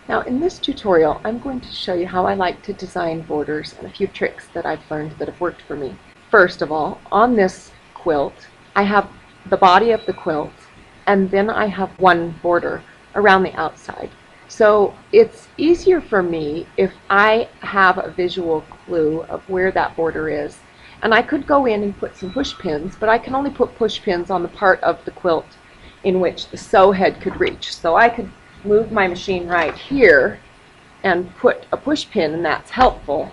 Now in this tutorial I'm going to show you how I like to design borders and a few tricks that I've learned that have worked for me. First of all, on this quilt I have the body of the quilt and then I have one border around the outside. So it's easier for me if I have a visual clue of where that border is. And I could go in and put some push pins, but I can only put push pins on the part of the quilt in which the sew head could reach. So I could move my machine right here and put a push pin, and that's helpful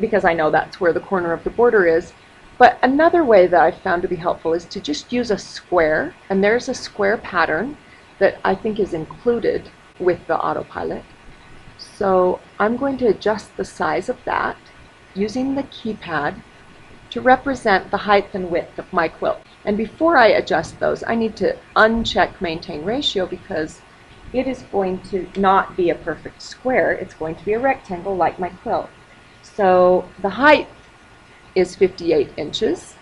because I know that's where the corner of the border is. But another way that I've found to be helpful is to just use a square, and there's a square pattern that I think is included with the AutoPilot. So I'm going to adjust the size of that using the keypad to represent the height and width of my quilt. And before I adjust those, I need to uncheck maintain ratio because it is going to not be a perfect square. It's going to be a rectangle like my quilt. So the height is 58 inches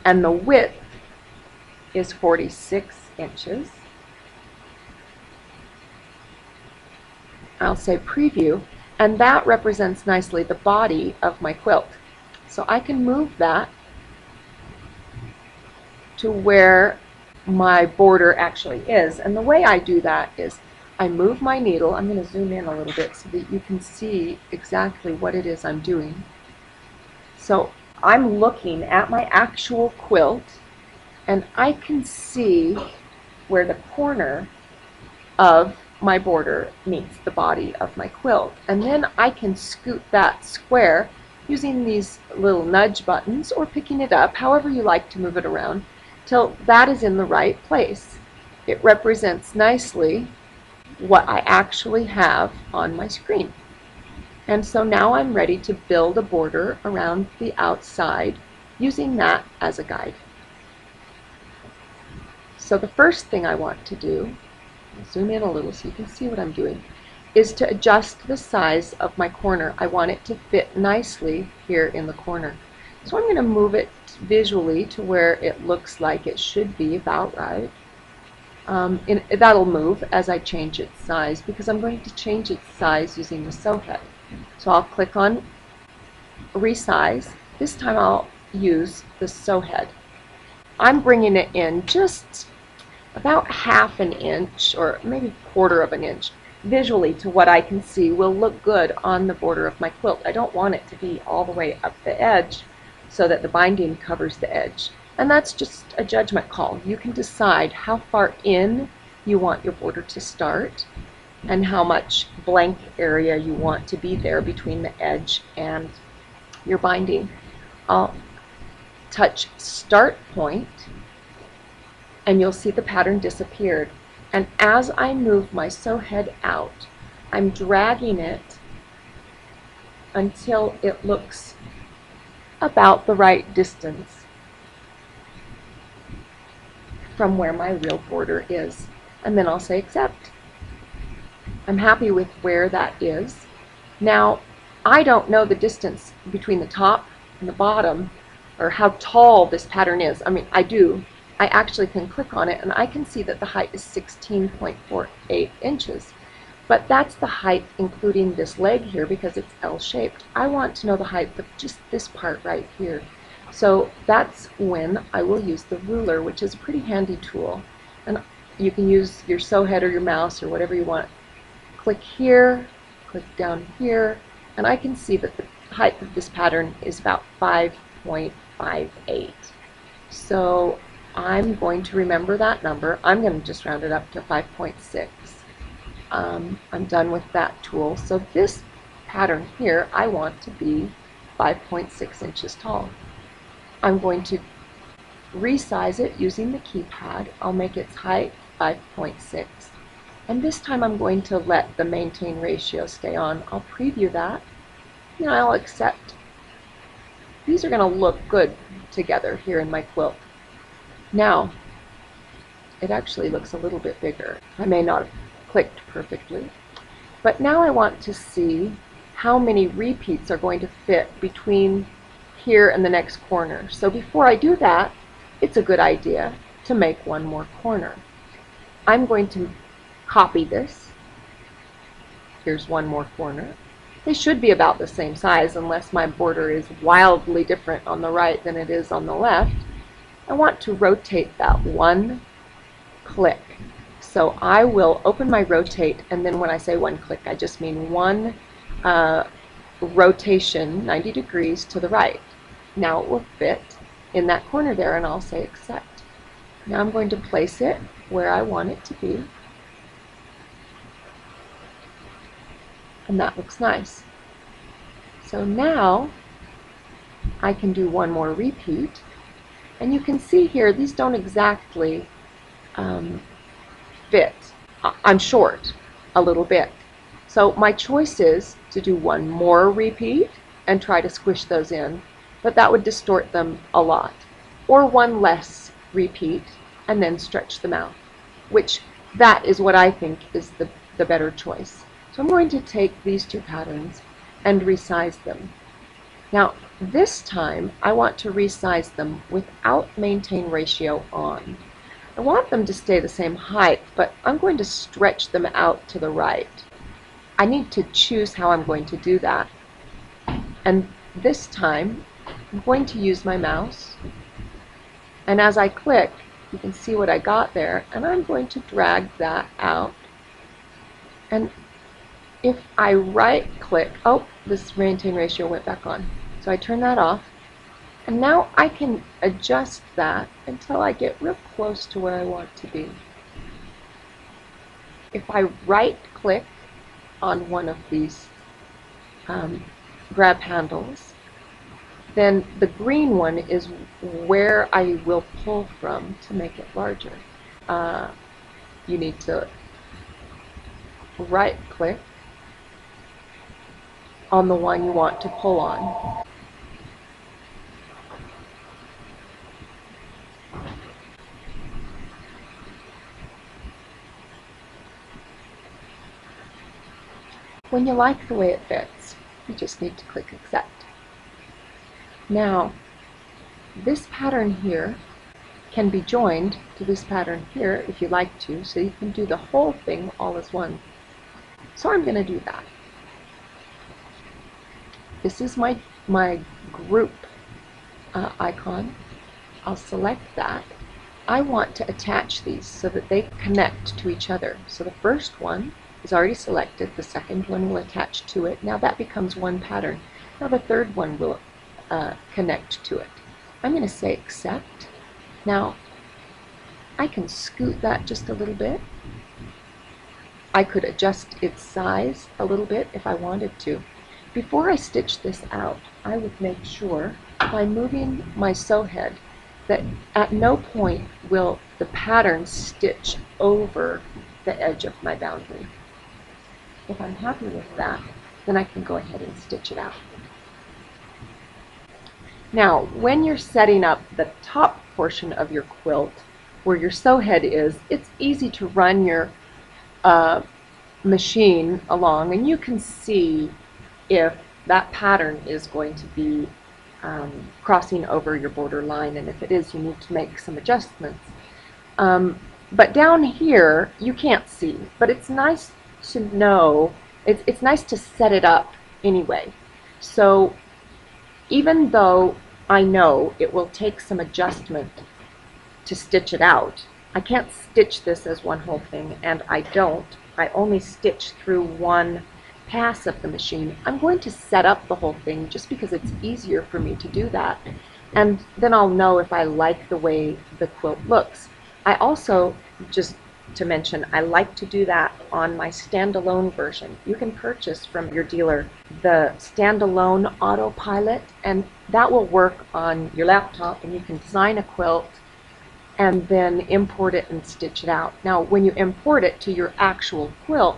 and the width is 46 inches. I'll say preview, and that represents nicely the body of my quilt. So I can move that to where my border actually is. And the way I do that is I move my needle. I'm going to zoom in a little bit so that you can see exactly what it is I'm doing. So I'm looking at my actual quilt and I can see where the corner of my border meets the body of my quilt. And then I can scoot that square using these little nudge buttons or picking it up, however you like to move it around, till that is in the right place. It represents nicely what I actually have on my screen. And so now I'm ready to build a border around the outside using that as a guide. So the first thing I want to do, I'll zoom in a little so you can see what I'm doing, is to adjust the size of my corner. I want it to fit nicely here in the corner. So I'm going to move it visually to where it looks like it should be about right. That'll move as I change its size because I'm going to change its size using the sew head. So I'll click on resize. This time I'll use the sew head. I'm bringing it in just about half an inch or maybe quarter of an inch visually to what I can see will look good on the border of my quilt. I don't want it to be all the way up the edge so that the binding covers the edge. And that's just a judgment call. You can decide how far in you want your border to start and how much blank area you want to be there between the edge and your binding. I'll touch start point and you'll see the pattern disappeared. And as I move my sew head out, I'm dragging it until it looks about the right distance from where my real border is. And then I'll say accept. I'm happy with where that is. Now, I don't know the distance between the top and the bottom or how tall this pattern is. I mean, I do. I actually can click on it and I can see that the height is 16.48 inches. But that's the height including this leg here because it's L-shaped. I want to know the height of just this part right here. So that's when I will use the ruler, which is a pretty handy tool. And you can use your sew head or your mouse or whatever you want. Click here, click down here, and I can see that the height of this pattern is about 5.58. So I'm going to remember that number. I'm going to just round it up to 5.6. I'm done with that tool. So this pattern here, I want to be 5.6 inches tall. I'm going to resize it using the keypad. I'll make its height 5.6. And this time I'm going to let the maintain ratio stay on. I'll preview that and I'll accept. These are going to look good together here in my quilt. Now, it actually looks a little bit bigger. I may not have clicked perfectly, but now I want to see how many repeats are going to fit between here and the next corner. So before I do that, it's a good idea to make one more corner. I'm going to copy this Here's one more corner. They should be about the same size unless my border is wildly different on the right than it is on the left. I want to rotate that one click. So I will open my rotate, and then when I say one click, I just mean one rotation 90 degrees to the right. Now it will fit in that corner there, and I'll say accept. Now I'm going to place it where I want it to be. And that looks nice. So now I can do one more repeat. And you can see here, these don't exactly fit. I'm short a little bit. So my choice is to do one more repeat and try to squish those in, but that would distort them a lot. Or one less repeat and then stretch them out, which that is what I think is the better choice. So I'm going to take these two patterns and resize them. Now this time I want to resize them without maintain ratio on. I want them to stay the same height, but I'm going to stretch them out to the right. I need to choose how I'm going to do that. And this time I'm going to use my mouse, and as I click you can see what I got there, and I'm going to drag that out. And if I right click, oh, this maintain ratio went back on. So I turn that off, and now I can adjust that until I get real close to where I want to be. If I right click on one of these grab handles, then the green one is where I will pull from to make it larger. You need to right click on the one you want to pull on. When you like the way it fits, you just need to click accept. Now, this pattern here can be joined to this pattern here if you like to, so you can do the whole thing all as one. So I'm going to do that. This is my group icon. I'll select that. I want to attach these so that they connect to each other. So the first one is already selected, the second one will attach to it. Now that becomes one pattern. Now the third one will connect to it. I'm going to say accept. Now I can scoot that just a little bit. I could adjust its size a little bit if I wanted to. Before I stitch this out, I would make sure by moving my sew head that at no point will the pattern stitch over the edge of my boundary. If I'm happy with that, then I can go ahead and stitch it out. Now, when you're setting up the top portion of your quilt, where your sew head is, it's easy to run your machine along, and you can see if that pattern is going to be crossing over your border line, and if it is, you need to make some adjustments. But down here, you can't see, but it's nice to know, it's nice to set it up anyway. So even though I know it will take some adjustment to stitch it out, I can't stitch this as one whole thing, and I don't. I only stitch through one pass of the machine. I'm going to set up the whole thing just because it's easier for me to do that, and then I'll know if I like the way the quilt looks. I also, just to mention, I like to do that on my standalone version. You can purchase from your dealer the standalone AutoPilot, and that will work on your laptop, and you can design a quilt and then import it and stitch it out. Now when you import it to your actual quilt,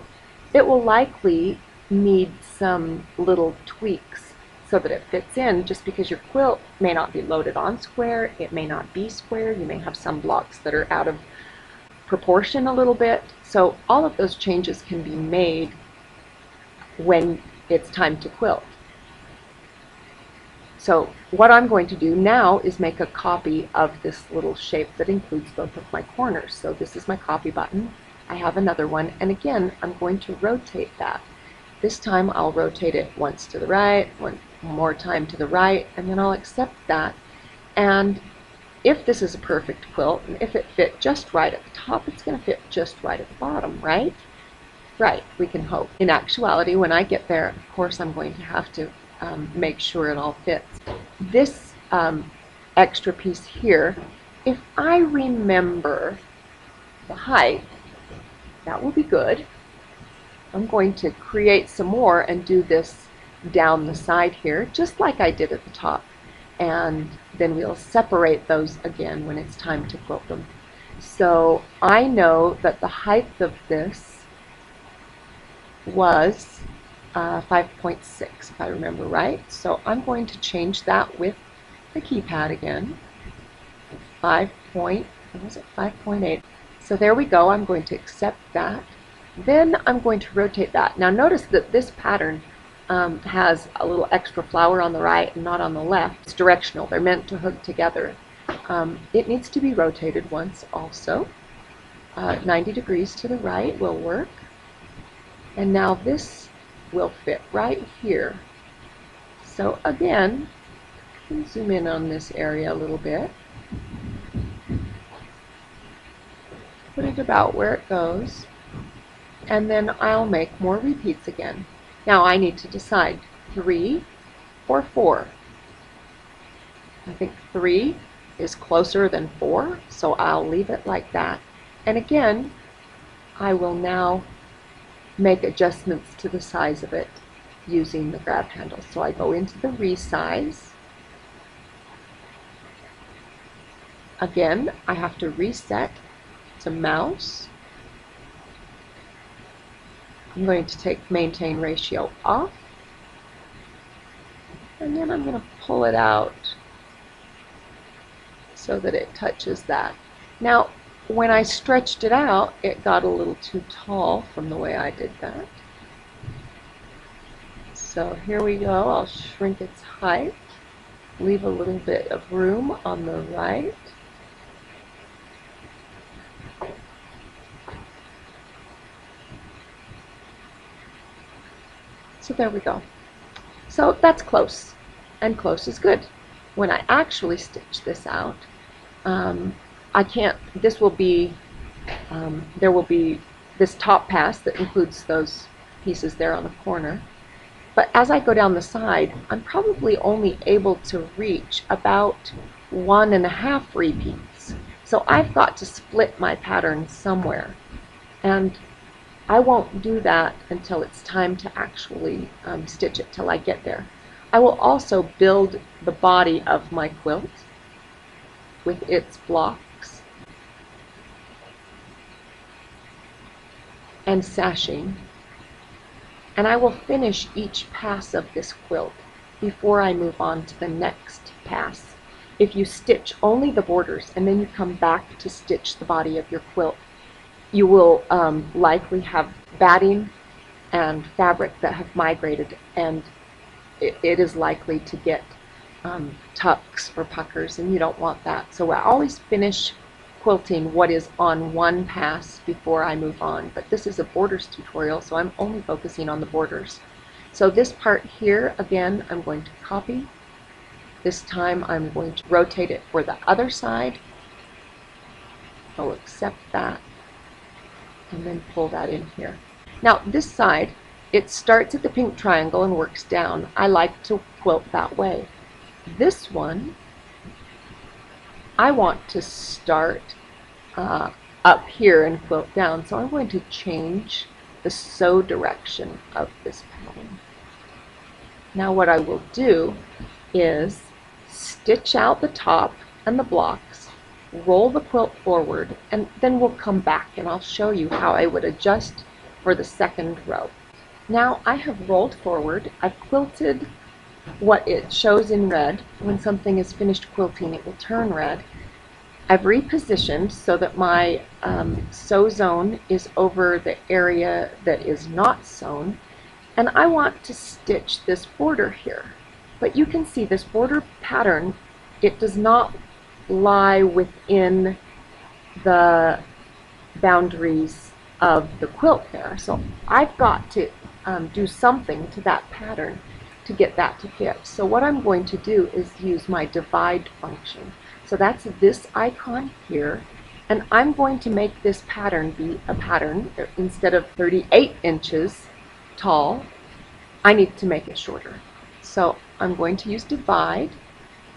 it will likely need some little tweaks so that it fits in, just because your quilt may not be loaded on square, it may not be square, you may have some blocks that are out of proportion a little bit. So all of those changes can be made when it's time to quilt. So what I'm going to do now is make a copy of this little shape that includes both of my corners. So this is my copy button. I have another one, and again I'm going to rotate that. This time I'll rotate it once to the right, one more time to the right, and then I'll accept that. And if this is a perfect quilt, and if it fit just right at the top, it's going to fit just right at the bottom, right? Right, we can hope. In actuality, when I get there, of course, I'm going to have to make sure it all fits. This extra piece here, if I remember the height, that will be good. I'm going to create some more and do this down the side here, just like I did at the top. And then we'll separate those again when it's time to quilt them. So I know that the height of this was 5.6, if I remember right. So I'm going to change that with the keypad again. 5.8. So there we go. I'm going to accept that. Then I'm going to rotate that. Now notice that this pattern has a little extra flower on the right and not on the left. It's directional. They're meant to hook together. It needs to be rotated once also. 90 degrees to the right will work. And now this will fit right here. So again, I can zoom in on this area a little bit. Put it about where it goes. And then I'll make more repeats again. Now I need to decide 3 or 4. I think 3 is closer than 4, so I'll leave it like that. And again, I will now make adjustments to the size of it using the grab handle. So I go into the resize. Again, I have to reset to mouse. I'm going to take maintain ratio off, and then I'm going to pull it out so that it touches that. Now when I stretched it out, it got a little too tall from the way I did that. So here we go. I'll shrink its height, leave a little bit of room on the right. So there we go. So that's close, and close is good. When I actually stitch this out, I can't, this will be, there will be this top pass that includes those pieces there on the corner. But as I go down the side, I'm probably only able to reach about 1.5 repeats. So I've got to split my pattern somewhere. And I won't do that until it's time to actually stitch it, till I get there. I will also build the body of my quilt with its blocks and sashing. And I will finish each pass of this quilt before I move on to the next pass. If you stitch only the borders and then you come back to stitch the body of your quilt, you will likely have batting and fabric that have migrated, and it is likely to get tucks or puckers, and you don't want that. So I always finish quilting what is on one pass before I move on. But this is a borders tutorial, so I'm only focusing on the borders. So this part here, again, I'm going to copy. This time I'm going to rotate it for the other side. I'll accept that, and then pull that in here. Now this side, it starts at the pink triangle and works down. I like to quilt that way. This one, I want to start up here and quilt down, so I'm going to change the sew direction of this pattern. Now what I will do is stitch out the top and the blocks, roll the quilt forward, and then we'll come back and I'll show you how I would adjust for the second row. Now I have rolled forward. I've quilted what it shows in red. When something is finished quilting, it will turn red. I've repositioned so that my sew zone is over the area that is not sewn, and I want to stitch this border here. But you can see this border pattern, it does not lie within the boundaries of the quilt there. So I've got to do something to that pattern to get that to fit. So what I'm going to do is use my divide function. So that's this icon here, and I'm going to make this pattern be a pattern. Instead of 38 inches tall, I need to make it shorter. So I'm going to use divide,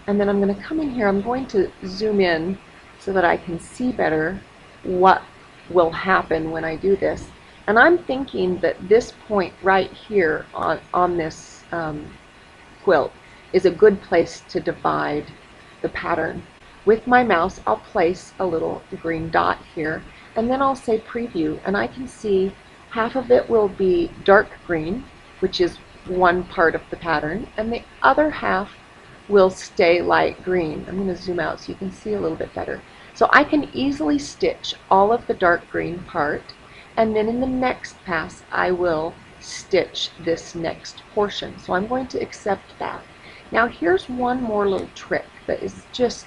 and then I'm going to come in here. I'm going to zoom in so that I can see better what will happen when I do this. And I'm thinking that this point right here on this quilt is a good place to divide the pattern. With my mouse, I'll place a little green dot here, and then I'll say preview, and I can see half of it will be dark green, which is one part of the pattern, and the other half will stay light green. I'm going to zoom out so you can see a little bit better. So I can easily stitch all of the dark green part, and then in the next pass I will stitch this next portion. So I'm going to accept that. Now here's one more little trick that is just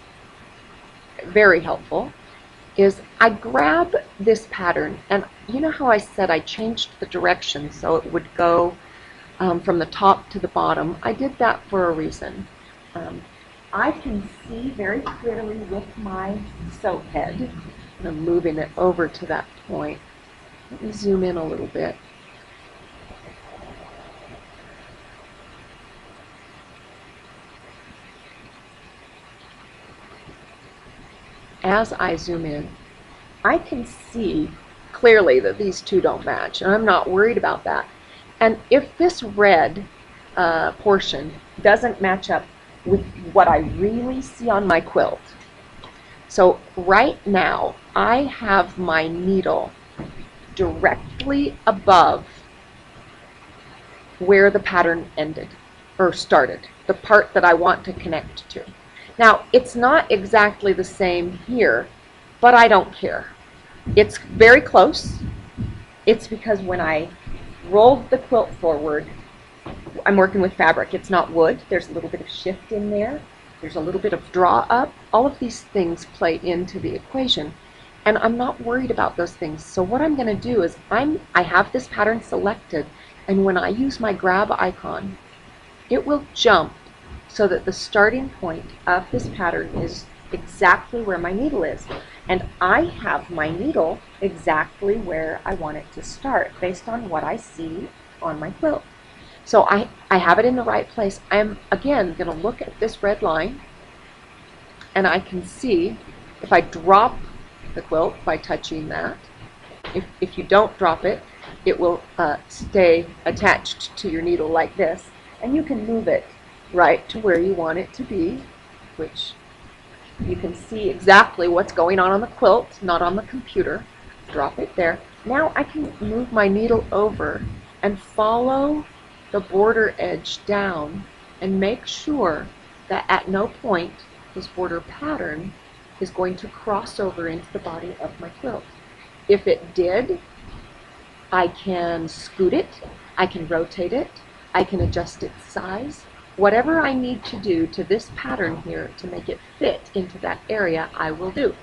very helpful, is I grab this pattern, and you know how I said I changed the direction so it would go from the top to the bottom? I did that for a reason. I can see very clearly with my sew head, and I'm moving it over to that point. Let me zoom in a little bit. As I zoom in, I can see clearly that these two don't match, and I'm not worried about that. And if this red portion doesn't match up with what I really see on my quilt, so right now I have my needle directly above where the pattern ended or started, the part that I want to connect to. Now, it's not exactly the same here, but I don't care. It's very close. It's because when I rolled the quilt forward, I'm working with fabric. It's not wood. There's a little bit of shift in there. There's a little bit of draw up. All of these things play into the equation, and I'm not worried about those things. So what I'm going to do is I have this pattern selected, and when I use my grab icon, it will jump so that the starting point of this pattern is exactly where my needle is. And I have my needle exactly where I want it to start based on what I see on my quilt. So I have it in the right place. I'm again going to look at this red line, and I can see if I drop the quilt by touching that, if you don't drop it, it will stay attached to your needle like this, and you can move it right to where you want it to be, which you can see exactly what's going on the quilt, not on the computer. Drop it there. Now I can move my needle over and follow the border edge down and make sure that at no point this border pattern is going to cross over into the body of my quilt. If it did, I can scoot it, I can rotate it, I can adjust its size. Whatever I need to do to this pattern here to make it fit into that area, I will do.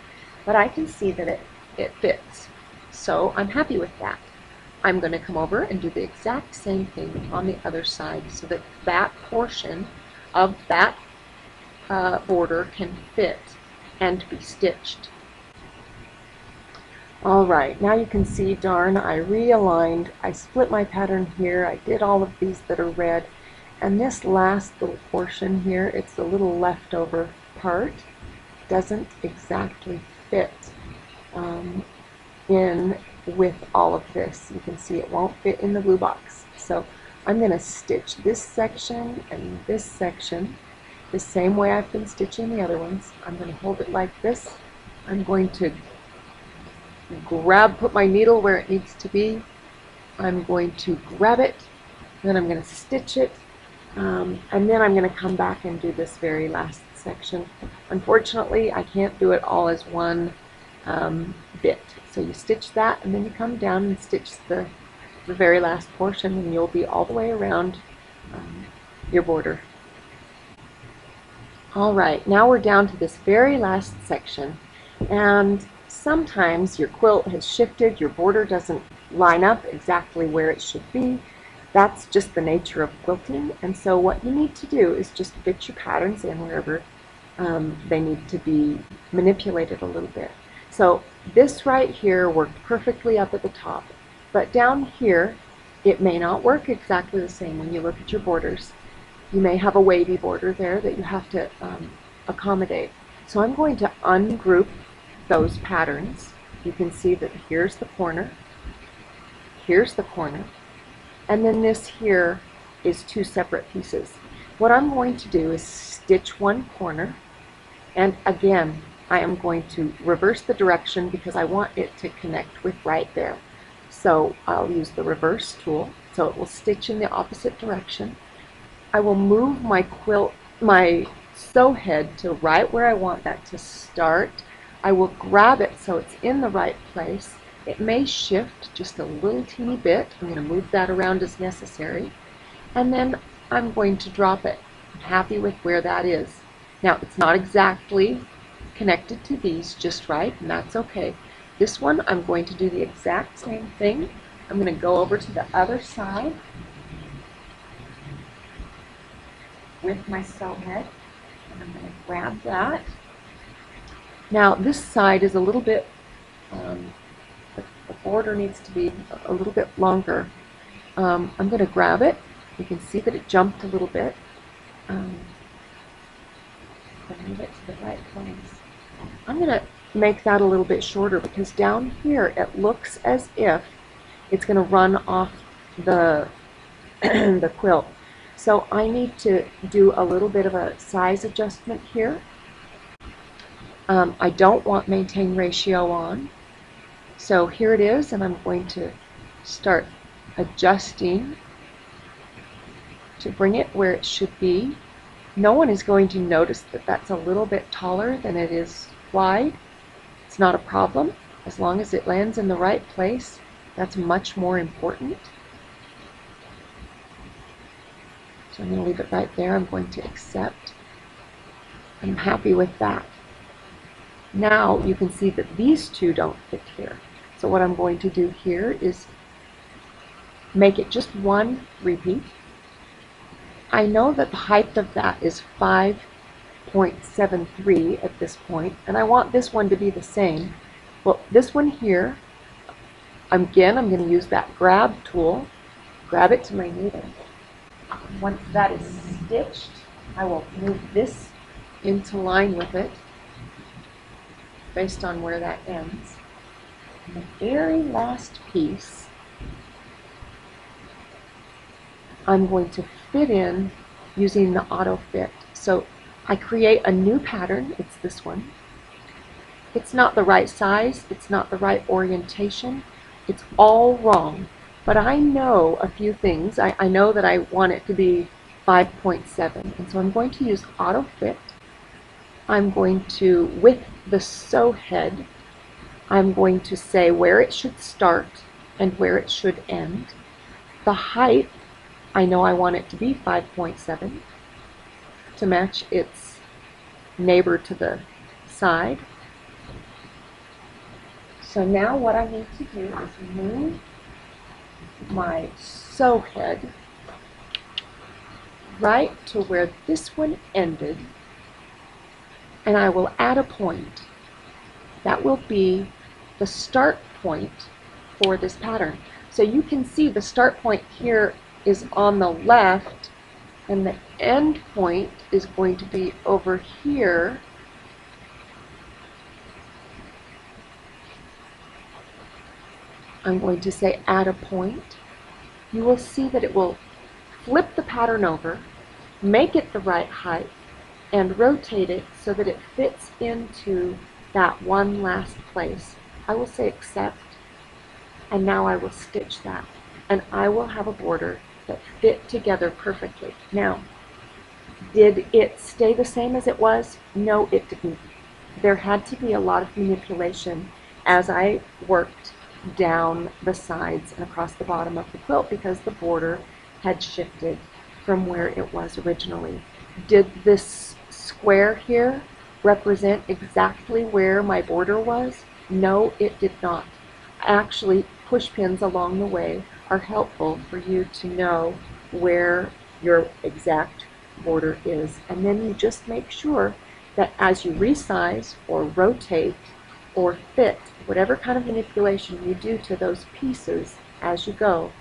But I can see that it fits. So I'm happy with that. I'm going to come over and do the exact same thing on the other side so that that portion of that border can fit and be stitched. Alright, now you can see, darn, I realigned, I split my pattern here, I did all of these that are red, and this last little portion here, it's a little leftover part, doesn't exactly fit in with all of this. You can see it won't fit in the blue box. So I'm going to stitch this section and this section the same way I've been stitching the other ones. I'm going to hold it like this. I'm going to put my needle where it needs to be. I'm going to grab it, then I'm going to stitch it, and then I'm going to come back and do this very last section. Unfortunately, I can't do it all as one bit. So you stitch that, and then you come down and stitch the very last portion, and you'll be all the way around your border. Alright, now we're down to this very last section, and sometimes your quilt has shifted, your border doesn't line up exactly where it should be. That's just the nature of quilting, and so what you need to do is just fit your patterns in wherever they need to be manipulated a little bit. So this right here worked perfectly up at the top, but down here it may not work exactly the same when you look at your borders. You may have a wavy border there that you have to accommodate. So I'm going to ungroup those patterns. You can see that here's the corner, and then this here is two separate pieces. What I'm going to do is stitch one corner, and again I am going to reverse the direction because I want it to connect with right there. So I'll use the reverse tool so it will stitch in the opposite direction. I will move my sew head to right where I want that to start. I will grab it so it's in the right place. It may shift just a little teeny bit. I'm going to move that around as necessary. And then I'm going to drop it. I'm happy with where that is. Now, it's not exactly connected to these just right, and that's okay. This one, I'm going to do the exact same thing. I'm going to go over to the other side with my sew head, and I'm going to grab that. Now, this side is a little bit, the border needs to be a little bit longer. I'm going to grab it. You can see that it jumped a little bit. Move it to the right place. I'm going to make that a little bit shorter because down here it looks as if it's going to run off the the quilt. So I need to do a little bit of a size adjustment here. I don't want maintain ratio on. So here it is, and I'm going to start adjusting to bring it where it should be. No one is going to notice that that's a little bit taller than it is wide. It's not a problem. As long as it lands in the right place, that's much more important. So I'm going to leave it right there. I'm going to accept. I'm happy with that. Now you can see that these two don't fit here. So what I'm going to do here is make it just one repeat. I know that the height of that is 5.73 at this point, and I want this one to be the same. Well, this one here, again, I'm going to use that grab tool, grab it to my needle. Once that is stitched, I will move this into line with it based on where that ends. And the very last piece, I'm going to fit in using the auto fit. So I create a new pattern. It's this one. It's not the right size. It's not the right orientation. It's all wrong. But I know a few things. I know that I want it to be 5.7. And so I'm going to use auto fit. I'm going to, with the sew head, I'm going to say where it should start and where it should end. The height, I know I want it to be 5.7 to match its neighbor to the side. So now what I need to do is move my sew head right to where this one ended, and I will add a point. That will be the start point for this pattern. So you can see the start point here is on the left, and the end point is going to be over here. I'm going to say add a point. You will see that it will flip the pattern over, make it the right height, and rotate it so that it fits into that one last place. I will say accept, and now I will stitch that, and I will have a border that fit together perfectly. Now, did it stay the same as it was? No, it didn't. There had to be a lot of manipulation as I worked down the sides and across the bottom of the quilt because the border had shifted from where it was originally. Did this square here represent exactly where my border was? No, it did not. I actually push pins along the way are helpful for you to know where your exact border is. And then you just make sure that as you resize or rotate or fit, whatever kind of manipulation you do to those pieces as you go,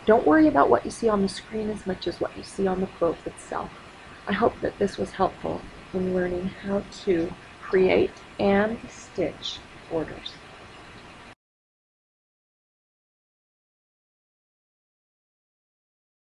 don't worry about what you see on the screen as much as what you see on the quilt itself. I hope that this was helpful in learning how to create and stitch borders.